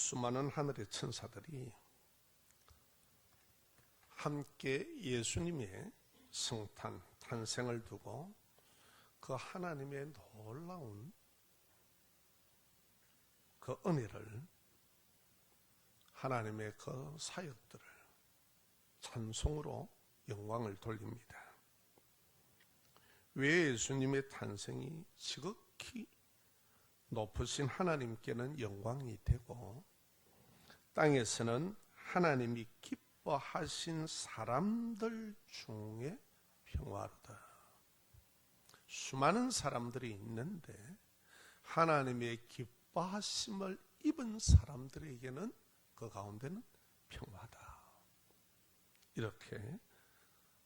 수많은 하늘의 천사들이 함께 예수님의 성탄, 탄생을 두고 그 하나님의 놀라운 그 은혜를, 하나님의 그 사역들을 찬송으로 영광을 돌립니다. 왜 예수님의 탄생이 지극히 높으신 하나님께는 영광이 되고 땅에서는 하나님이 기뻐하신 사람들 중에 평화로다. 수많은 사람들이 있는데 하나님의 기뻐하심을 입은 사람들에게는 그 가운데는 평화다. 이렇게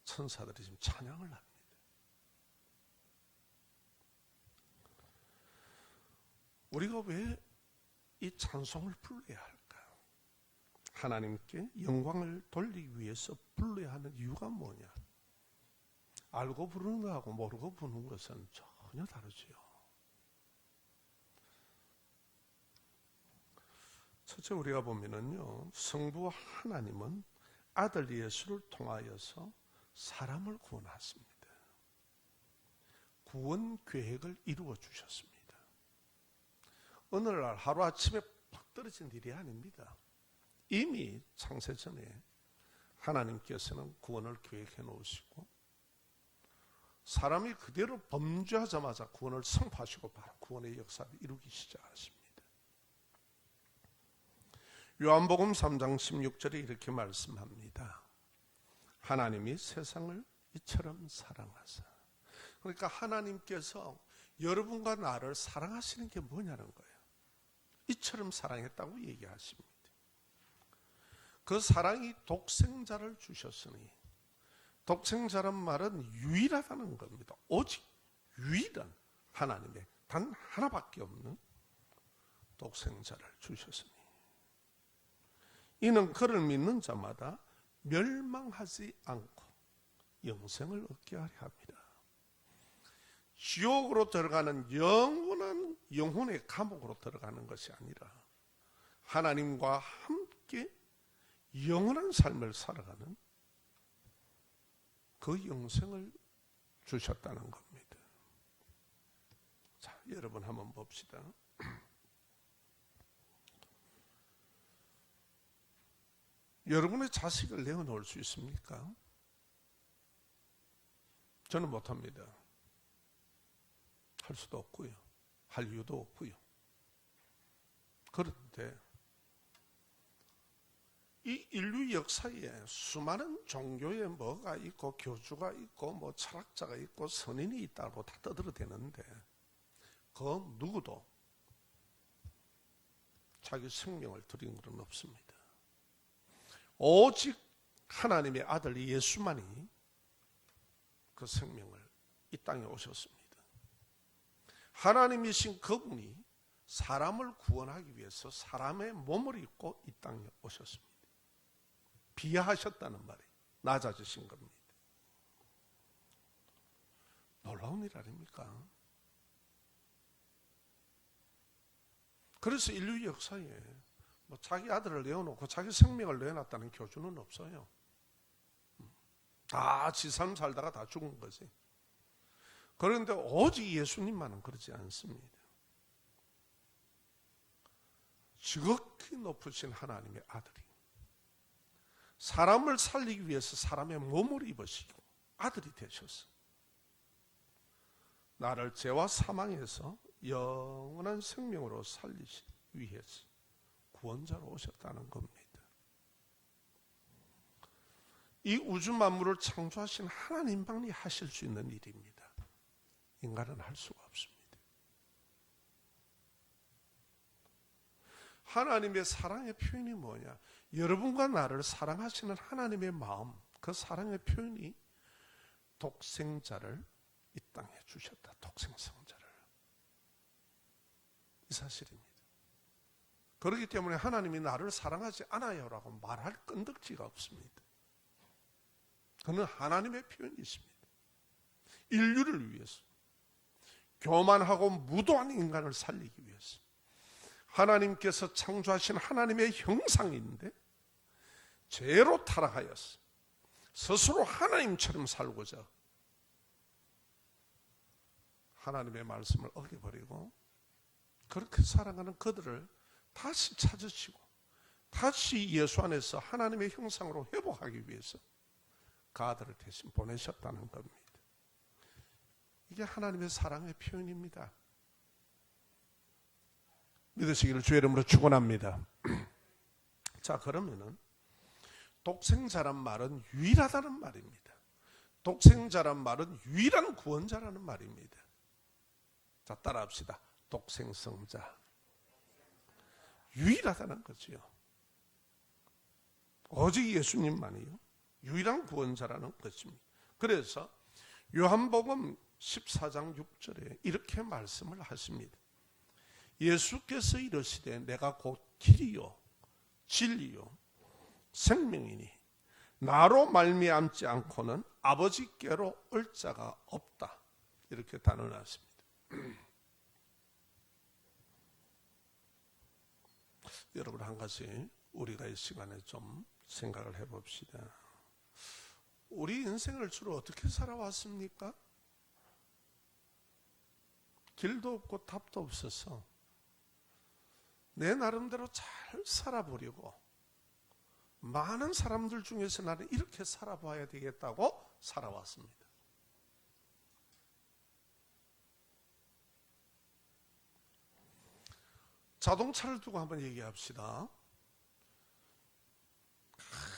천사들이 지금 찬양을 합니다. 우리가 왜 이 찬송을 불러야 할까? 하나님께 영광을 돌리기 위해서 불러야 하는 이유가 뭐냐? 알고 부르는 것하고 모르고 부르는 것은 전혀 다르지요. 첫째, 우리가 보면은요, 성부 하나님은 아들 예수를 통하여서 사람을 구원하십니다. 구원 계획을 이루어 주셨습니다. 어느 날 하루아침에 팍 떨어진 일이 아닙니다. 이미 창세 전에 하나님께서는 구원을 계획해 놓으시고 사람이 그대로 범죄하자마자 구원을 선포하시고 바로 구원의 역사를 이루기 시작하십니다. 요한복음 3장 16절에 이렇게 말씀합니다. 하나님이 세상을 이처럼 사랑하사. 그러니까 하나님께서 여러분과 나를 사랑하시는 게 뭐냐는 거예요. 이처럼 사랑했다고 얘기하십니다. 그 사랑이 독생자를 주셨으니, 독생자란 말은 유일하다는 겁니다. 오직 유일한 하나님의 단 하나밖에 없는 독생자를 주셨으니 이는 그를 믿는 자마다 멸망하지 않고 영생을 얻게 하려 합니다. 지옥으로 들어가는 영원한 영혼의 감옥으로 들어가는 것이 아니라 하나님과 함께 영원한 삶을 살아가는 그 영생을 주셨다는 겁니다. 자, 여러분 한번 봅시다. 여러분의 자식을 내어놓을 수 있습니까? 저는 못합니다. 할 수도 없고요. 할 이유도 없고요. 그런데 이 인류 역사에 수많은 종교에 뭐가 있고 교주가 있고 뭐 철학자가 있고 선인이 있다고 다 떠들어대는데 그 누구도 자기 생명을 드린 것은 없습니다. 오직 하나님의 아들 예수만이 그 생명을 이 땅에 오셨습니다. 하나님이신 그분이 사람을 구원하기 위해서 사람의 몸을 입고 이 땅에 오셨습니다. 비하하셨다는 말이 낮아지신 겁니다. 놀라운 일 아닙니까? 그래서 인류 역사에 뭐 자기 아들을 내어놓고 자기 생명을 내어놨다는 교주는 없어요. 다 지삼 살다가 다 죽은 거지. 그런데 오직 예수님만은 그렇지 않습니다. 지극히 높으신 하나님의 아들이 사람을 살리기 위해서 사람의 몸을 입으시고 아들이 되셔서 나를 죄와 사망에서 영원한 생명으로 살리시기 위해서 구원자로 오셨다는 겁니다. 이 우주 만물을 창조하신 하나님만이 하실 수 있는 일입니다. 인간은 할 수가 없습니다. 하나님의 사랑의 표현이 뭐냐? 여러분과 나를 사랑하시는 하나님의 마음, 그 사랑의 표현이 독생자를 이 땅에 주셨다. 독생성자를. 이 사실입니다. 그렇기 때문에 하나님이 나를 사랑하지 않아요라고 말할 끈덕지가 없습니다. 그는 하나님의 표현이십니다. 인류를 위해서, 교만하고 무도한 인간을 살리기 위해서 하나님께서 창조하신 하나님의 형상인데 죄로 타락하였어. 스스로 하나님처럼 살고자 하나님의 말씀을 어겨버리고 그렇게 살아가는 그들을 다시 찾으시고 다시 예수 안에서 하나님의 형상으로 회복하기 위해서 그 아들을 대신 보내셨다는 겁니다. 이게 하나님의 사랑의 표현입니다. 믿으시기를 주의 이름으로 축원합니다. 자, 그러면은 독생자란 말은 유일하다는 말입니다. 독생자란 말은 유일한 구원자라는 말입니다. 자, 따라합시다. 독생성자. 유일하다는 거지요. 오직 예수님만이요. 유일한 구원자라는 것입니다. 그래서 요한복음 14장 6절에 이렇게 말씀을 하십니다. 예수께서 이르시되 내가 곧 길이요 진리요 생명이니 나로 말미암지 않고는 아버지께로 올 자가 없다. 이렇게 단언하십니다. 여러분, 한 가지 우리가 이 시간에 좀 생각을 해봅시다. 우리 인생을 주로 어떻게 살아왔습니까? 길도 없고 답도 없어서 내 나름대로 잘 살아보려고 많은 사람들 중에서 나는 이렇게 살아봐야 되겠다고 살아왔습니다. 자동차를 두고 한번 얘기합시다.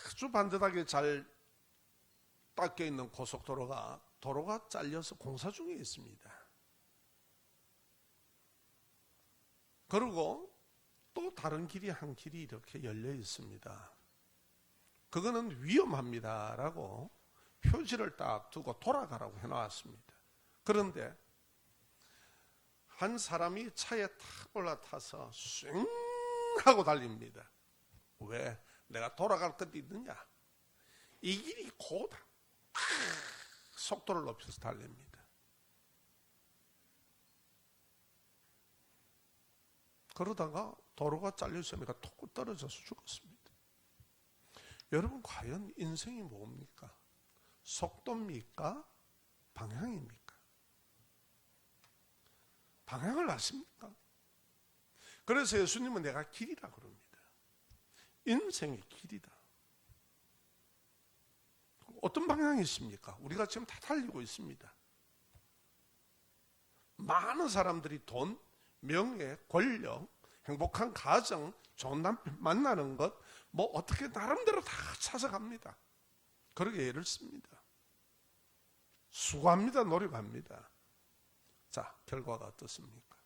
아주 반듯하게 잘 닦여 있는 고속도로가 도로가 잘려서 공사 중에 있습니다. 그리고 또 다른 길이 한 길이 이렇게 열려 있습니다. 그거는 위험합니다라고 표지를 딱 두고 돌아가라고 해놨습니다. 그런데 한 사람이 차에 탁 올라타서 쏵 하고 달립니다. 왜? 내가 돌아갈 것도 있느냐? 이 길이 고다. 속도를 높여서 달립니다. 그러다가 도로가 잘렸으니까 톡 떨어져서 죽었습니다. 여러분, 과연 인생이 뭡니까? 속도입니까? 방향입니까? 방향을 아십니까? 그래서 예수님은 내가 길이라 그럽니다. 인생의 길이다. 어떤 방향이 있습니까? 우리가 지금 다 달리고 있습니다. 많은 사람들이 돈, 명예, 권력, 행복한 가정, 좋은 남편 만나는 것, 뭐 어떻게 나름대로 다 찾아갑니다. 그러게 애를 씁니다. 수고합니다. 노력합니다. 자, 결과가 어떻습니까?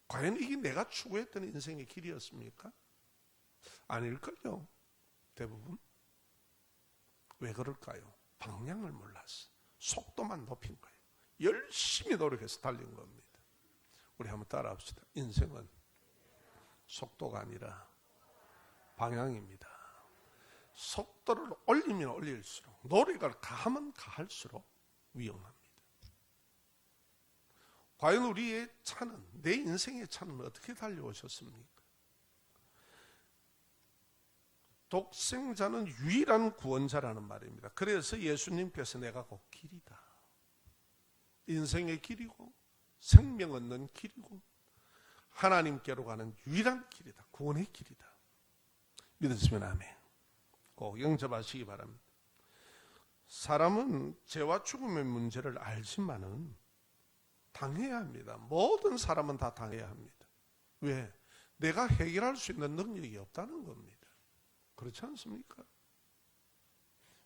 과연 이게 내가 추구했던 인생의 길이었습니까? 아닐걸요. 대부분. 왜 그럴까요? 방향을 몰랐어. 속도만 높인 거예요. 열심히 노력해서 달린 겁니다. 우리 한번 따라합시다. 인생은 속도가 아니라 방향입니다. 속도를 올리면 올릴수록, 노력을 가하면 가할수록 위험합니다. 과연 우리의 차는, 내 인생의 차는 어떻게 달려오셨습니까? 독생자는 유일한 구원자라는 말입니다. 그래서 예수님께서 내가 곧 길이다. 인생의 길이고 생명 얻는 길이고 하나님께로 가는 유일한 길이다. 구원의 길이다. 믿으시면 아멘. 꼭 영접하시기 바랍니다. 사람은 죄와 죽음의 문제를 알지만은 당해야 합니다. 모든 사람은 다 당해야 합니다. 왜? 내가 해결할 수 있는 능력이 없다는 겁니다. 그렇지 않습니까?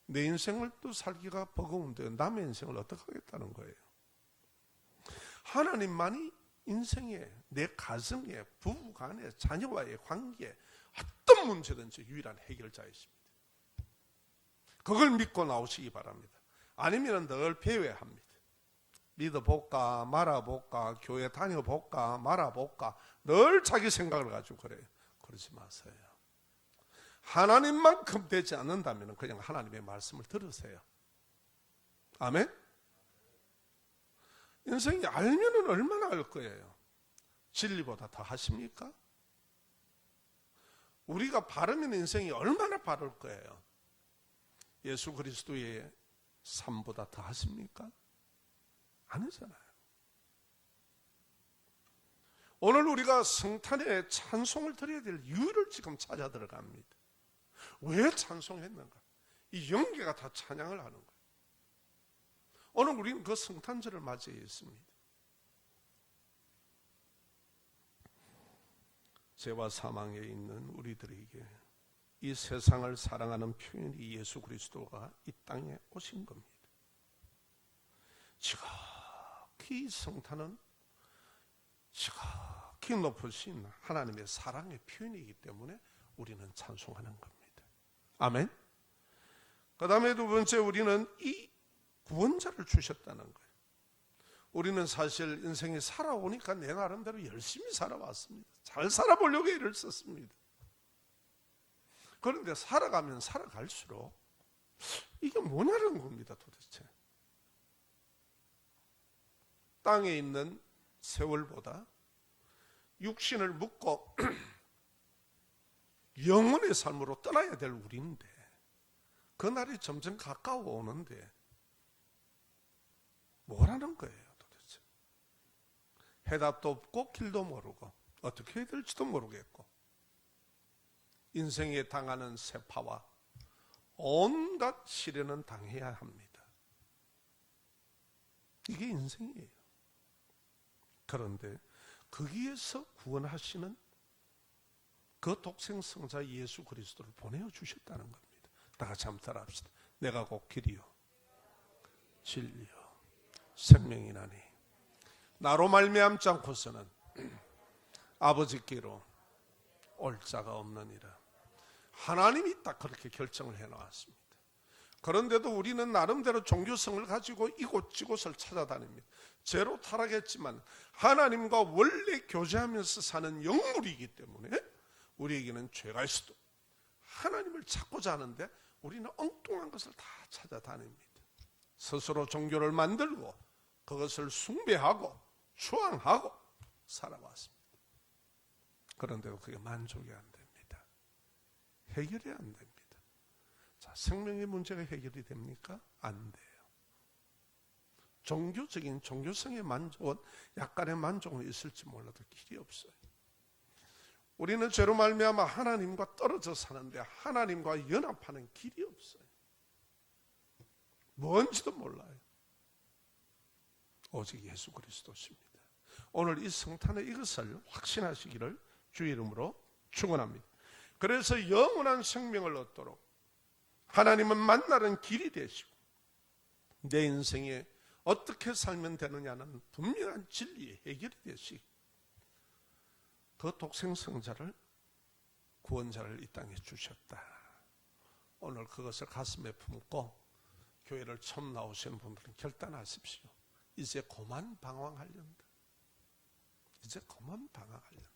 내 인생을 또 살기가 버거운데 남의 인생을 어떻게 하겠다는 거예요? 하나님만이 인생에, 내 가정에, 부부간에, 자녀와의 관계에 어떤 문제든지 유일한 해결자이십니다. 그걸 믿고 나오시기 바랍니다. 아니면 늘 배회합니다. 믿어볼까 말아볼까, 교회 다녀볼까 말아볼까, 늘 자기 생각을 가지고 그래요. 그러지 마세요. 하나님만큼 되지 않는다면 그냥 하나님의 말씀을 들으세요. 아멘? 인생이 알면은 얼마나 알 거예요. 진리보다 더 하십니까? 우리가 바르면 인생이 얼마나 바를 거예요? 예수 그리스도의 삶보다 더 하십니까? 아니잖아요. 오늘 우리가 성탄에 찬송을 드려야 될 이유를 지금 찾아 들어갑니다. 왜 찬송했는가? 이 영계가 다 찬양을 하는 거예요. 오늘 우리는 그 성탄절을 맞이했습니다. 죄와 사망에 있는 우리들에게 이 세상을 사랑하는 표현이 예수 그리스도가 이 땅에 오신 겁니다. 지극히 성탄은 지극히 높으신 하나님의 사랑의 표현이기 때문에 우리는 찬송하는 겁니다. 아멘. 그 다음에 두 번째, 우리는 이 구원자를 주셨다는 거예요. 우리는 사실 인생에 살아오니까 내 나름대로 열심히 살아왔습니다. 잘 살아보려고 애를 썼습니다. 그런데 살아가면 살아갈수록 이게 뭐냐는 겁니다, 도대체. 땅에 있는 세월보다 육신을 묻고 영혼의 삶으로 떠나야 될 우리인데 그 날이 점점 가까워 오는데 뭐라는 거예요, 도대체. 해답도 없고 길도 모르고 어떻게 해야 될지도 모르겠고 인생에 당하는 세파와 온갖 시련은 당해야 합니다. 이게 인생이에요. 그런데 거기에서 구원하시는 그 독생성자 예수 그리스도를 보내주셨다는 겁니다. 다 같이 한번 따라합시다. 내가 곧 길이요 진리요 생명이나니 나로 말미암지 않고서는 아버지께로 올 자가 없느니라. 하나님이 딱 그렇게 결정을 해놓았습니다. 그런데도 우리는 나름대로 종교성을 가지고 이곳저곳을 찾아다닙니다. 죄로 타락했지만 하나님과 원래 교제하면서 사는 영물이기 때문에 우리에게는 죄가 있어도 하나님을 찾고자 하는데 우리는 엉뚱한 것을 다 찾아다닙니다. 스스로 종교를 만들고 그것을 숭배하고 추앙하고 살아왔습니다. 그런데도 그게 만족이 안 됩니다. 해결이 안 됩니다. 자, 생명의 문제가 해결이 됩니까? 안 돼요. 종교적인 종교성의 만족은 약간의 만족은 있을지 몰라도 길이 없어요. 우리는 죄로 말미암아 하나님과 떨어져 사는데 하나님과 연합하는 길이 없어요. 뭔지도 몰라요. 오직 예수 그리스도십니다. 오늘 이 성탄에 이것을 확신하시기를 주의 이름으로 축원합니다. 그래서 영원한 생명을 얻도록 하나님은 만나는 길이 되시고 내 인생에 어떻게 살면 되느냐는 분명한 진리의 해결이 되시고 그 독생성자를 구원자를 이 땅에 주셨다. 오늘 그것을 가슴에 품고 교회를 처음 나오시는 분들은 결단하십시오. 이제 그만 방황하련다. 이제 그만 방황하련다.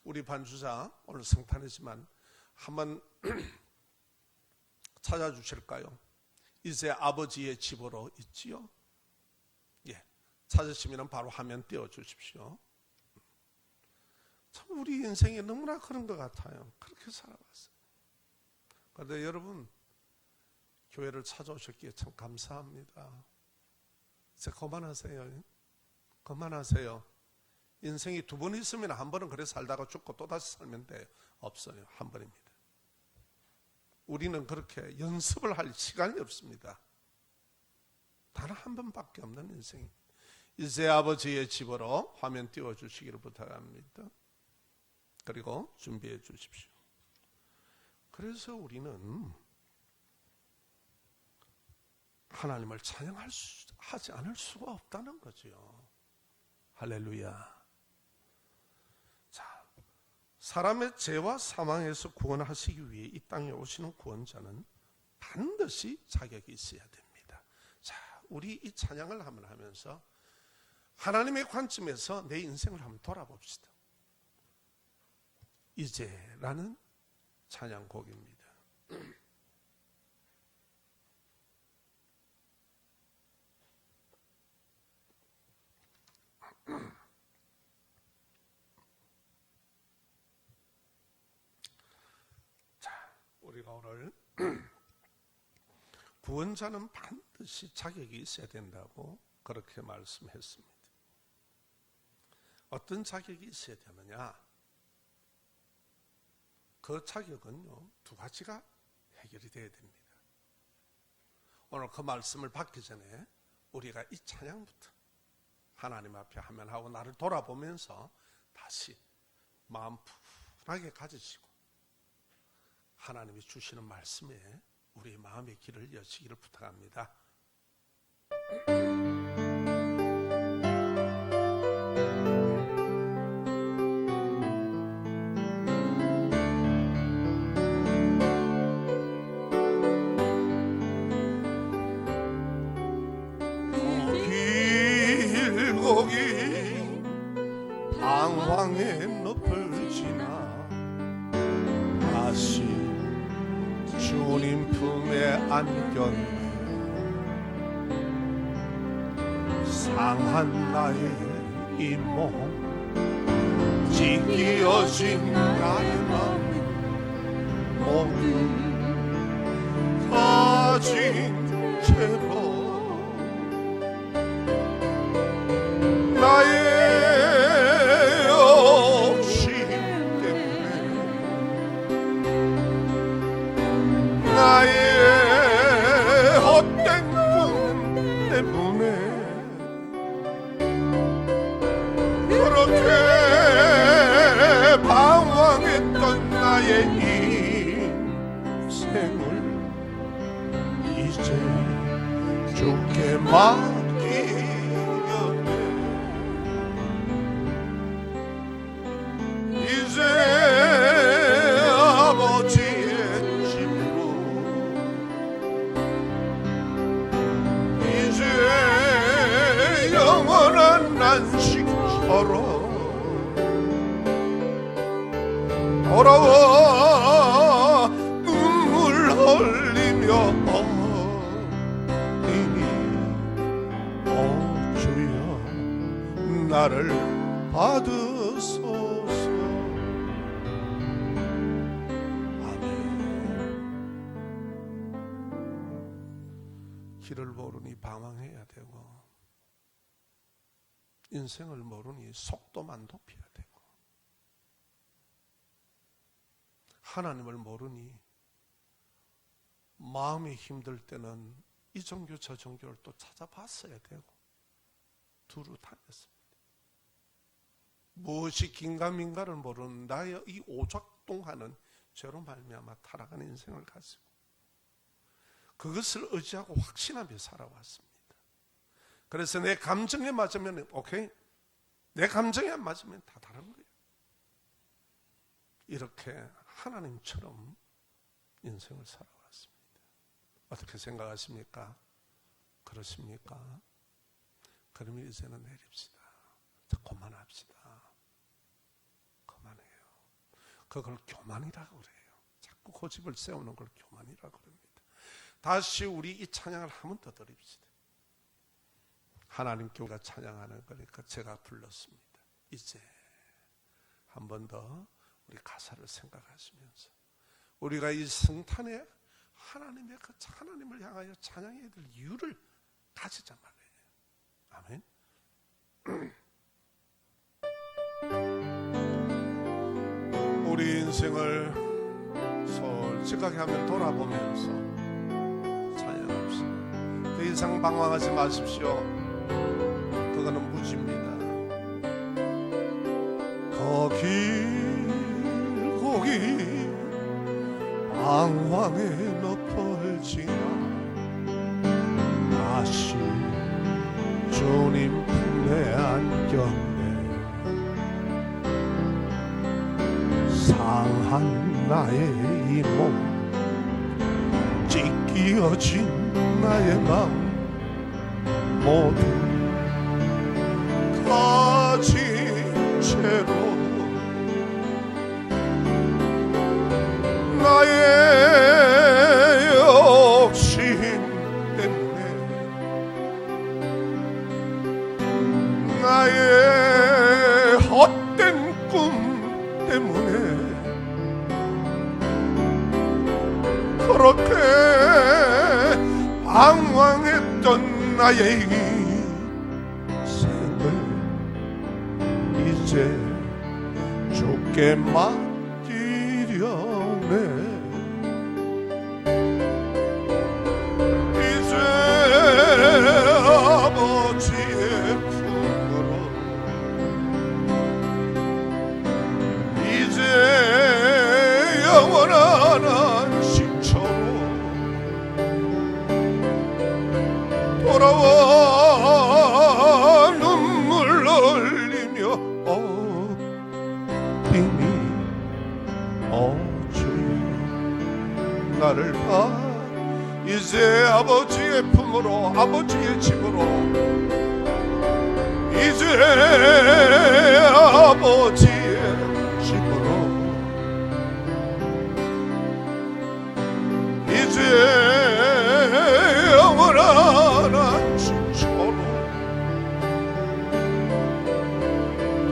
우리 반주자 오늘 성탄이지만 한번 찾아주실까요? 이제 아버지의 집으로 있지요? 예, 찾으시면 바로 화면 띄워주십시오. 참 우리 인생에 너무나 그런 것 같아요. 그렇게 살아왔어요. 그런데 여러분 교회를 찾아오셨기에 참 감사합니다. 이제 그만하세요. 그만하세요. 인생이 두 번 있으면 한 번은 그래 살다가 죽고 또다시 살면 돼요. 없어요. 한 번입니다. 우리는 그렇게 연습을 할 시간이 없습니다. 단 한 번밖에 없는 인생입니다. 이제 아버지의 집으로 화면 띄워주시기를 부탁합니다. 그리고 준비해 주십시오. 그래서 우리는 하나님을 찬양하지 않을 수가 없다는 거죠. 할렐루야. 자, 사람의 죄와 사망에서 구원하시기 위해 이 땅에 오시는 구원자는 반드시 자격이 있어야 됩니다. 자, 우리 이 찬양을 한번 하면서 하나님의 관점에서 내 인생을 한번 돌아봅시다. 이제라는 찬양곡입니다. 우리가 오늘 구원자는 반드시 자격이 있어야 된다고 그렇게 말씀했습니다. 어떤 자격이 있어야 되느냐? 그 자격은요, 두 가지가 해결이 되어야 됩니다. 오늘 그 말씀을 받기 전에 우리가 이 찬양부터 하나님 앞에 하면하고 나를 돌아보면서 다시 마음 푸근하게 가지시고 하나님이 주시는 말씀에 우리의 마음의 길을 여시기를 부탁합니다. 길고기 방황의 늪을 지나 다시 주님 품에 안겼네. 상한 나의 이 몸, 찢겨진 나의 마음 모두 가진 채로 나의 욕심 때문에 나의 헛된 꿈 때문에 그렇게 방황했던 나의 인생을 이제 주께 맡기었네. 이제 아버지의 집으로 이제 영원한 안식처로 돌아와 눈물 흘리며 주여 나를 받으소서. 아멘. 길을 모르니 방황해야 되고 인생을 모르니 속도만 높여야 되고 하나님을 모르니 마음이 힘들 때는 이 종교 저 종교를 또 찾아봤어야 되고 두루 다녔습니다. 무엇이 긴가민가를 모르는 나의 이 오작동하는 죄로 말미암아 타락한 인생을 가지고 그것을 의지하고 확신하며 살아왔습니다. 그래서 내 감정에 맞으면 오케이, 내 감정에 안 맞으면 다 다른 거예요. 이렇게 하나님처럼 인생을 살아왔습니다. 어떻게 생각하십니까? 그렇습니까? 그러면 이제는 내립시다. 그만합시다. 그만해요. 그걸 교만이라고 그래요. 자꾸 고집을 세우는 걸 교만이라고 그럽니다. 다시 우리 이 찬양을 한 번 더 드립시다. 하나님께 우리가 찬양하는 거니까 제가 불렀습니다. 이제 한 번 더 우리 가사를 생각하시면서 우리가 이 성탄에 하나님의 그 하나님을 향하여 찬양해야 될 이유를 가지자 말이에요. 아멘. 우리 인생을 솔직하게 한번 돌아보면서 찬양합시다. 더 이상 방황하지 마십시오. 그거는 무지입니다. 거기 방황의 늪을 지나 다시 주님 품에 안겼네. 상한 나의 이 몸, 찢겨진 나의 마음 모두 가진 채로 나의 욕심 때문에 나의 헛된 꿈 때문에 그렇게 방황했던 나의 인생을 이제 주께 맡기려네. 이제 아버지의 품으로 이제 영원한 안식처로 돌아와 눈물 흘리며 어디니 어주여 나를 봐. 이제 아버지의 품으로 아버지의 집으로 이제 아버지의 집으로 이제 영원한 안식처로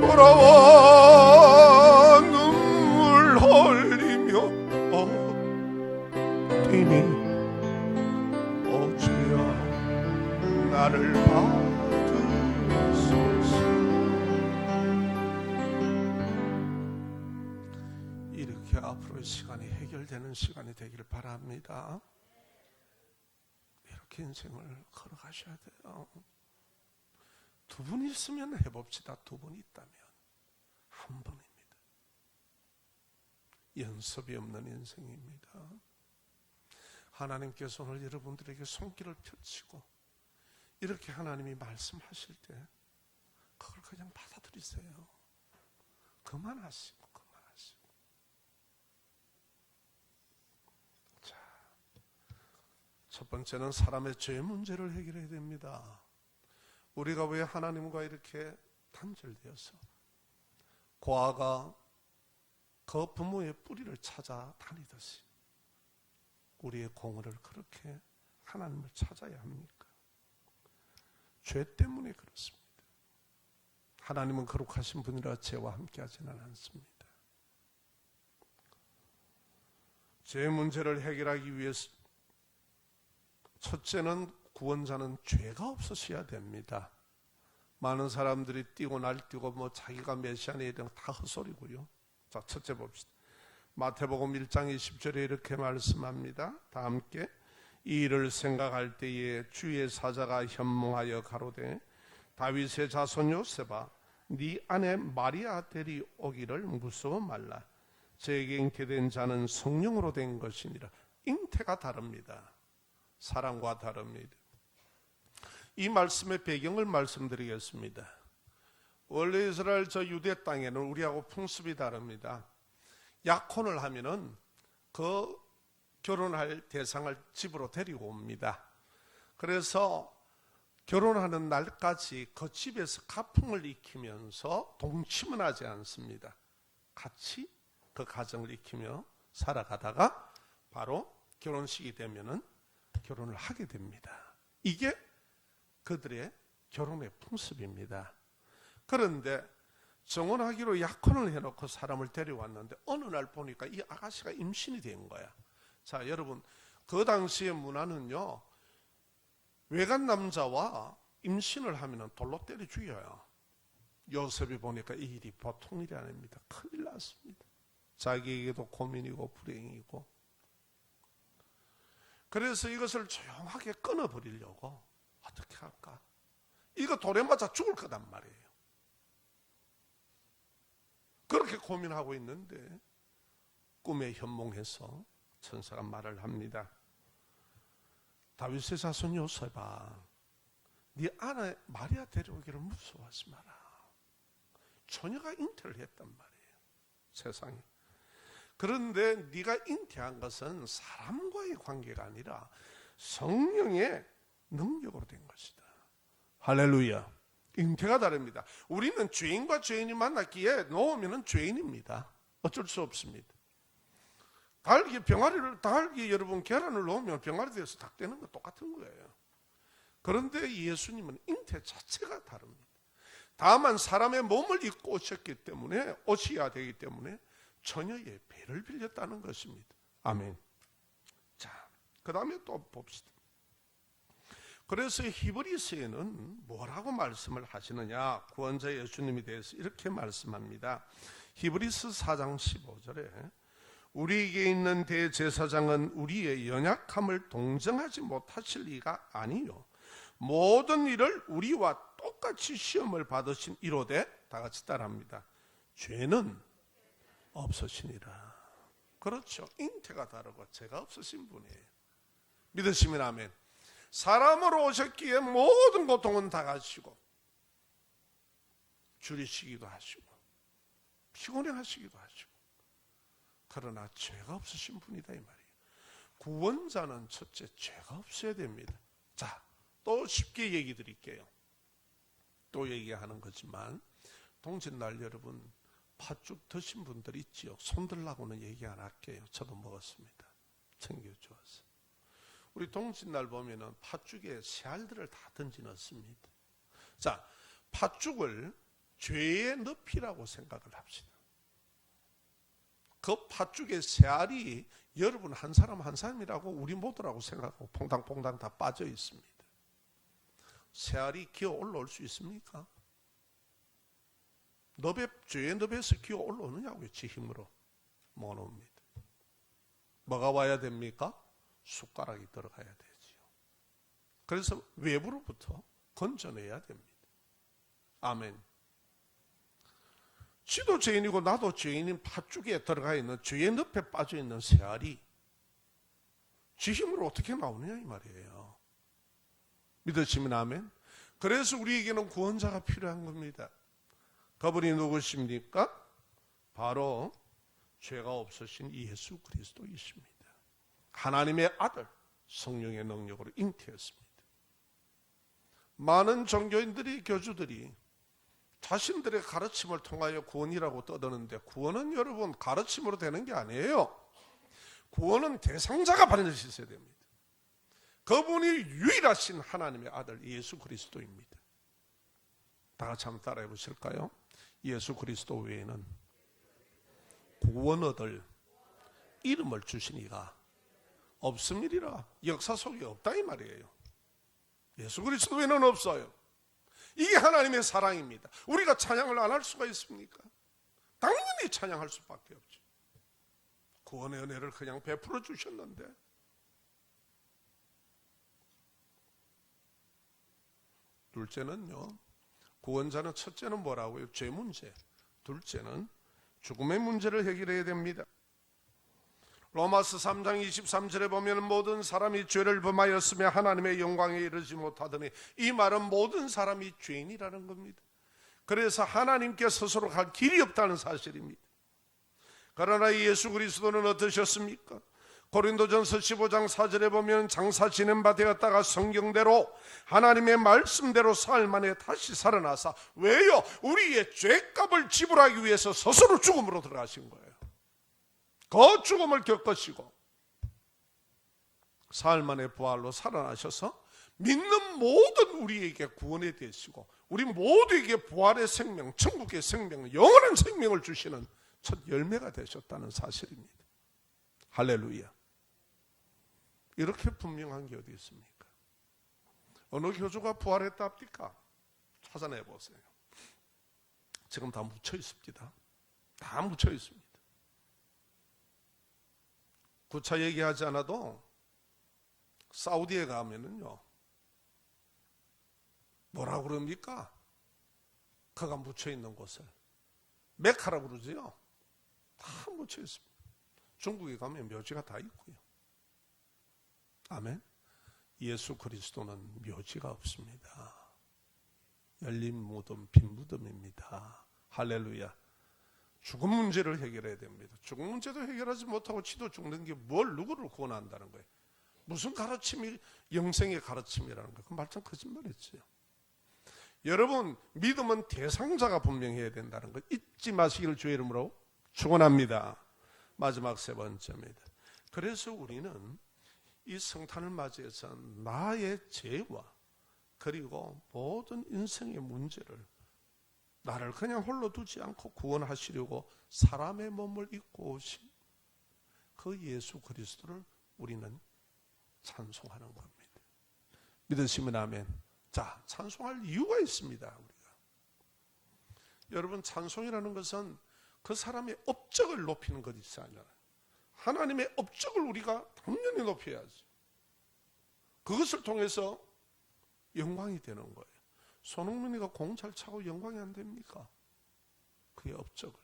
돌아와 눈물 흘리며 어디니 어주여 나를 받으소서. 이렇게 앞으로의 시간이 해결되는 시간이 되길 바랍니다. 이렇게 인생을 걸어가셔야 돼요. 두 분 있으면 해봅시다. 두 분 있다면 한 번입니다. 연습이 없는 인생입니다. 하나님께서 오늘 여러분들에게 손길을 펼치고 이렇게 하나님이 말씀하실 때 그걸 그냥 받아들이세요. 그만하시고. 자, 첫 번째는 사람의 죄 문제를 해결해야 됩니다. 우리가 왜 하나님과 이렇게 단절되어서 고아가 그 부모의 뿌리를 찾아 다니듯이 우리의 공허를 그렇게 하나님을 찾아야 합니까? 죄 때문에 그렇습니다. 하나님은 거룩하신 분이라 죄와 함께 하지는 않습니다. 죄 문제를 해결하기 위해서 첫째는 구원자는 죄가 없으셔야 됩니다. 많은 사람들이 뛰고 날뛰고 뭐 자기가 메시아니 이런 다 헛소리고요. 자, 첫째 봅시다. 마태복음 1장 20절에 이렇게 말씀합니다. 다 함께. 이 일을 생각할 때에 주의 사자가 현몽하여 가로되 다윗의 자손 요셉아 네 아내 마리아 데리 오기를 무서워 말라. 저에게 잉태된 자는 성령으로 된 것이니라. 잉태가 다릅니다. 사랑과 다릅니다. 이 말씀의 배경을 말씀드리겠습니다. 원래 이스라엘 저 유대 땅에는 우리하고 풍습이 다릅니다. 약혼을 하면은 그 결혼할 대상을 집으로 데리고 옵니다. 그래서 결혼하는 날까지 그 집에서 가풍을 익히면서 동침은 하지 않습니다. 같이 그 가정을 익히며 살아가다가 바로 결혼식이 되면은 결혼을 하게 됩니다. 이게 그들의 결혼의 풍습입니다. 그런데 정혼하기로 약혼을 해놓고 사람을 데려왔는데 어느 날 보니까 이 아가씨가 임신이 된 거야. 자, 여러분, 그 당시의 문화는요, 외간 남자와 임신을 하면 돌로 때려 죽여요. 요셉이 보니까 이 일이 보통 일이 아닙니다. 큰일 났습니다. 자기에게도 고민이고 불행이고. 그래서 이것을 조용하게 끊어버리려고 어떻게 할까? 이거 돌에 맞아 죽을 거단 말이에요. 그렇게 고민하고 있는데 꿈에 현몽해서 천사가 말을 합니다. 다윗의 자손 요셉아, 네 아내 마리아 데려오기를 무서워하지 마라. 처녀가 잉태를 했단 말이에요. 세상에. 그런데 네가 잉태한 것은 사람과의 관계가 아니라 성령의 능력으로 된 것이다. 할렐루야. 잉태가 다릅니다. 우리는 죄인과 죄인이 만났기에 놓으면 죄인입니다. 어쩔 수 없습니다. 닭이 여러분 계란을 놓으면 병아리 돼서 닭 되는 거 똑같은 거예요. 그런데 예수님은 잉태 자체가 다릅니다. 다만 사람의 몸을 입고 오셨기 때문에 오셔야 되기 때문에 처녀의 배를 빌렸다는 것입니다. 아멘. 자, 그 다음에 또 봅시다. 그래서 히브리서에는 뭐라고 말씀을 하시느냐? 구원자 예수님에 대해서 이렇게 말씀합니다. 히브리서 4장 15절에 우리에게 있는 대제사장은 우리의 연약함을 동정하지 못하실 리가 아니요 모든 일을 우리와 똑같이 시험을 받으신 이로되, 다 같이 따라합니다. 죄는 없으시니라. 그렇죠. 잉태가 다르고 죄가 없으신 분이에요. 믿으시면 아멘. 사람으로 오셨기에 모든 고통은 다 가시고 줄이시기도 하시고 피곤해 하시기도 하시고, 그러나 죄가 없으신 분이다 이 말이에요. 구원자는 첫째 죄가 없어야 됩니다. 자, 또 쉽게 얘기 드릴게요. 또 얘기하는 거지만 동짓날 여러분 팥죽 드신 분들 있지요. 손들라고는 얘기 안 할게요. 저도 먹었습니다. 챙겨주어서. 우리 동짓날 보면은 팥죽에 새알들을 다 던져 넣습니다. 자, 팥죽을 죄의 늪이라고 생각을 합시다. 그 팥죽에 새알이 여러분 한 사람 한 사람이라고 우리 모두라고 생각하고 퐁당퐁당 다 빠져 있습니다. 새알이 기어 올라올 수 있습니까? 죄의 늪에서 기어 올라오느냐고요. 지 힘으로 못 옵니다. 뭐가 와야 됩니까? 숟가락이 들어가야 되지요. 그래서 외부로부터 건져내야 됩니다. 아멘. 지도 죄인이고 나도 죄인인 팥죽에 들어가 있는 죄의 늪에 빠져 있는 새알이 지 힘으로 어떻게 나오느냐 이 말이에요. 믿으시면 아멘. 그래서 우리에게는 구원자가 필요한 겁니다. 그분이 누구십니까? 바로 죄가 없으신 예수 그리스도이십니다. 하나님의 아들, 성령의 능력으로 잉태했습니다. 많은 종교인들이, 교주들이 자신들의 가르침을 통하여 구원이라고 떠드는데, 구원은 여러분 가르침으로 되는 게 아니에요. 구원은 대상자가 반드시 있어야 됩니다. 그분이 유일하신 하나님의 아들 예수 그리스도입니다. 다 같이 한번 따라해 보실까요? 예수 그리스도 외에는 구원 얻을 이름을 주신 이가 없음이리라. 역사 속에 없다 이 말이에요. 예수 그리스도 외에는 없어요. 이게 하나님의 사랑입니다. 우리가 찬양을 안 할 수가 있습니까? 당연히 찬양할 수밖에 없죠. 구원의 은혜를 그냥 베풀어 주셨는데, 둘째는요, 구원자는 첫째는 뭐라고요? 죄 문제. 둘째는 죽음의 문제를 해결해야 됩니다. 로마서 3장 23절에 보면 모든 사람이 죄를 범하였으며 하나님의 영광에 이르지 못하더니, 이 말은 모든 사람이 죄인이라는 겁니다. 그래서 하나님께 스스로 갈 길이 없다는 사실입니다. 그러나 예수 그리스도는 어떠셨습니까? 고린도전서 15장 4절에 보면 장사 지낸 바 되었다가 성경대로 하나님의 말씀대로 사흘 만에 다시 살아나사, 왜요? 우리의 죄값을 지불하기 위해서 스스로 죽음으로 들어가신 거예요. 그 죽음을 겪으시고 사흘 만에 부활로 살아나셔서 믿는 모든 우리에게 구원이 되시고 우리 모두에게 부활의 생명, 천국의 생명, 영원한 생명을 주시는 첫 열매가 되셨다는 사실입니다. 할렐루야. 이렇게 분명한 게 어디 있습니까? 어느 교주가 부활했다 합니까? 찾아내 보세요. 지금 다 묻혀 있습니다. 다 묻혀 있습니다. 구차 얘기하지 않아도 사우디에 가면은요, 뭐라고 그럽니까? 그가 묻혀 있는 곳을 메카라고 그러지요. 다 묻혀 있습니다. 중국에 가면 묘지가 다 있고요. 아멘. 예수 그리스도는 묘지가 없습니다. 열린 무덤, 빈 무덤입니다. 할렐루야. 죽음 문제를 해결해야 됩니다. 죽음 문제도 해결하지 못하고 지도 죽는 게 뭘, 누구를 구원한다는 거예요? 무슨 가르침이 영생의 가르침이라는 거예요? 그 말씀 거짓말이지요. 여러분, 믿음은 대상자가 분명해야 된다는 거 잊지 마시기를 주의 이름으로 축원합니다. 마지막 세 번째입니다. 그래서 우리는 이 성탄을 맞이해서 나의 죄와 그리고 모든 인생의 문제를 나를 그냥 홀로 두지 않고 구원하시려고 사람의 몸을 입고 오신 그 예수 그리스도를 우리는 찬송하는 겁니다. 믿으시면 아멘. 자, 찬송할 이유가 있습니다. 우리가. 여러분, 찬송이라는 것은 그 사람의 업적을 높이는 것이 아니라 하나님의 업적을 우리가 당연히 높여야지. 그것을 통해서 영광이 되는 거예요. 손흥민이가 공 잘 차고 영광이 안 됩니까? 그의 업적을.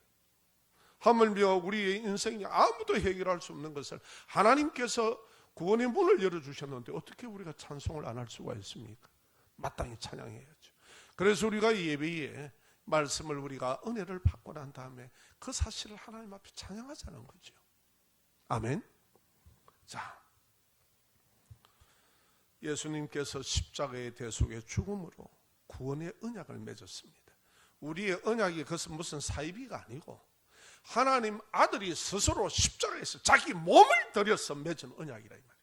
하물며 우리의 인생이 아무도 해결할 수 없는 것을 하나님께서 구원의 문을 열어주셨는데 어떻게 우리가 찬송을 안 할 수가 있습니까? 마땅히 찬양해야죠. 그래서 우리가 예배에 말씀을 우리가 은혜를 받고 난 다음에 그 사실을 하나님 앞에 찬양하자는 거죠. 아멘. 자, 예수님께서 십자가의 대속의 죽음으로 구원의 언약을 맺었습니다. 우리의 언약이 그것은 무슨 사이비가 아니고 하나님 아들이 스스로 십자가에서 자기 몸을 들여서 맺은 언약이라 이 말이에요.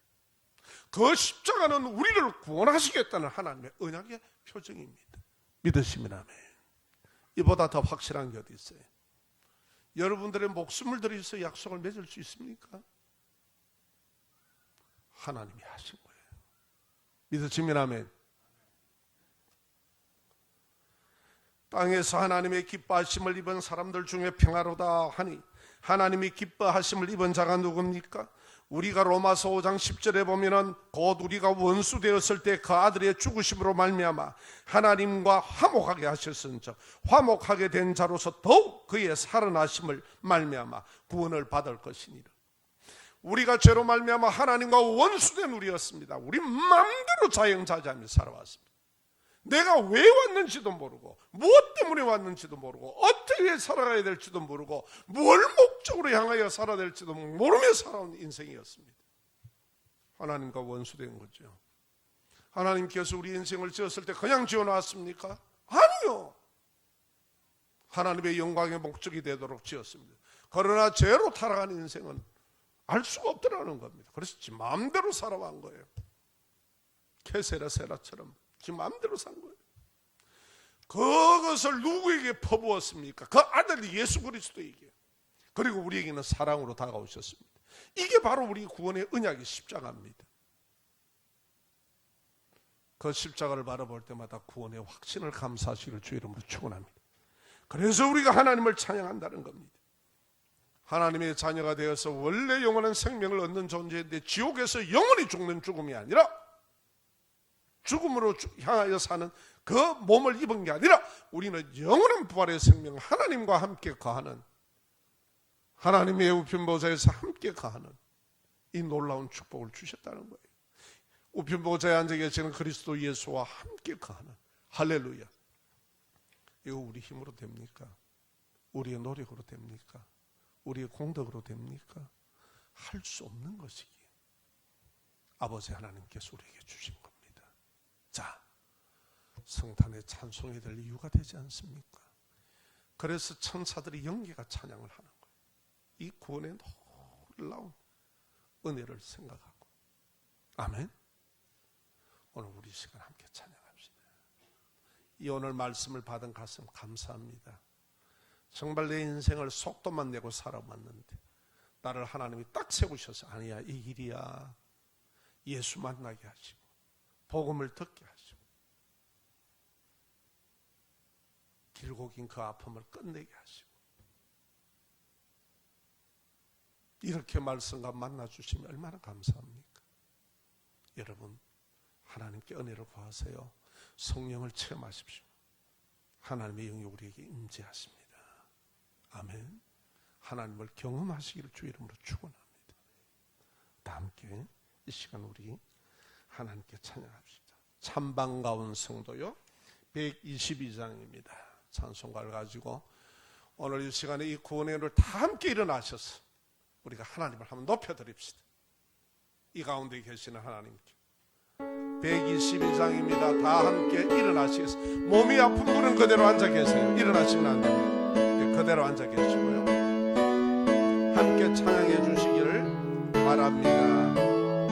그 십자가는 우리를 구원하시겠다는 하나님의 언약의 표정입니다. 믿으시면 아멘. 이보다 더 확실한 게 어디 있어요? 여러분들의 목숨을 들여서 약속을 맺을 수 있습니까? 하나님이 하신 거예요. 믿으시면 아멘. 땅에서 하나님의 기뻐하심을 입은 사람들 중에 평화로다 하니 하나님이 기뻐하심을 입은 자가 누굽니까? 우리가 로마서 5장 10절에 보면은 곧 우리가 원수 되었을 때 그 아들의 죽으심으로 말미암아 하나님과 화목하게 하셨은즉 화목하게 된 자로서 더욱 그의 살아나심을 말미암아 구원을 받을 것이니라. 우리가 죄로 말미암아 하나님과 원수된 우리였습니다. 우리 마음대로 자영자재하며 살아왔습니다. 내가 왜 왔는지도 모르고 무엇 때문에 왔는지도 모르고 어떻게 살아가야 될지도 모르고 뭘 목적으로 향하여 살아야 될지도 모르며 살아온 인생이었습니다. 하나님과 원수된 거죠. 하나님께서 우리 인생을 지었을 때 그냥 지어놨습니까? 아니요. 하나님의 영광의 목적이 되도록 지었습니다. 그러나 죄로 타락한 인생은 알 수가 없더라는 겁니다. 그래서 지 마음대로 살아간 거예요. 케세라세라처럼 지 마음대로 산 거예요. 그것을 누구에게 퍼부었습니까? 그 아들 예수 그리스도에게. 그리고 우리에게는 사랑으로 다가오셨습니다. 이게 바로 우리 구원의 언약의 십자가입니다. 그 십자가를 바라볼 때마다 구원의 확신을 감사하시기를 주 이름으로 축원합니다. 그래서 우리가 하나님을 찬양한다는 겁니다. 하나님의 자녀가 되어서 원래 영원한 생명을 얻는 존재인데 지옥에서 영원히 죽는 죽음이 아니라 죽음으로 향하여 사는 그 몸을 입은 게 아니라 우리는 영원한 부활의 생명 하나님과 함께 거하는 하나님의 우편보좌에서 함께 거하는 이 놀라운 축복을 주셨다는 거예요. 우편보좌에 앉아 계시는 그리스도 예수와 함께 거하는 할렐루야. 이거 우리 힘으로 됩니까? 우리의 노력으로 됩니까? 우리의 공덕으로 됩니까? 할 수 없는 것이기에 아버지 하나님께서 우리에게 주신 겁니다. 자, 성탄의 찬송이 될 이유가 되지 않습니까? 그래서 천사들이 영계가 찬양을 하는 거예요. 이 구원의 놀라운 은혜를 생각하고. 아멘. 오늘 우리 시간 함께 찬양합시다. 이 오늘 말씀을 받은 가슴 감사합니다. 정말 내 인생을 속도만 내고 살아왔는데 나를 하나님이 딱 세우셔서 아니야, 이 길이야. 예수 만나게 하시고 복음을 듣게 하시고 길고 긴 그 아픔을 끝내게 하시고 이렇게 말씀과 만나주시면 얼마나 감사합니까? 여러분, 하나님께 은혜를 구하세요. 성령을 체험하십시오. 하나님의 영이 우리에게 임재하십니다. 아멘. 하나님을 경험하시기를 주 이름으로 축원합니다. 다 함께 이 시간 우리 하나님께 찬양합시다. 참 반가운 성도요 122장입니다. 찬송가를 가지고 오늘 이 시간에 이 구원의 은혜를 다 함께 일어나셔서 우리가 하나님을 한번 높여드립시다. 이 가운데 계시는 하나님께 122장입니다. 다 함께 일어나시겠습니다. 몸이 아픈 분은 그대로 앉아 계세요. 일어나시면 안 됩니다. 그대로 앉아 계시고요. 함께 찬양해 주시기를 바랍니다.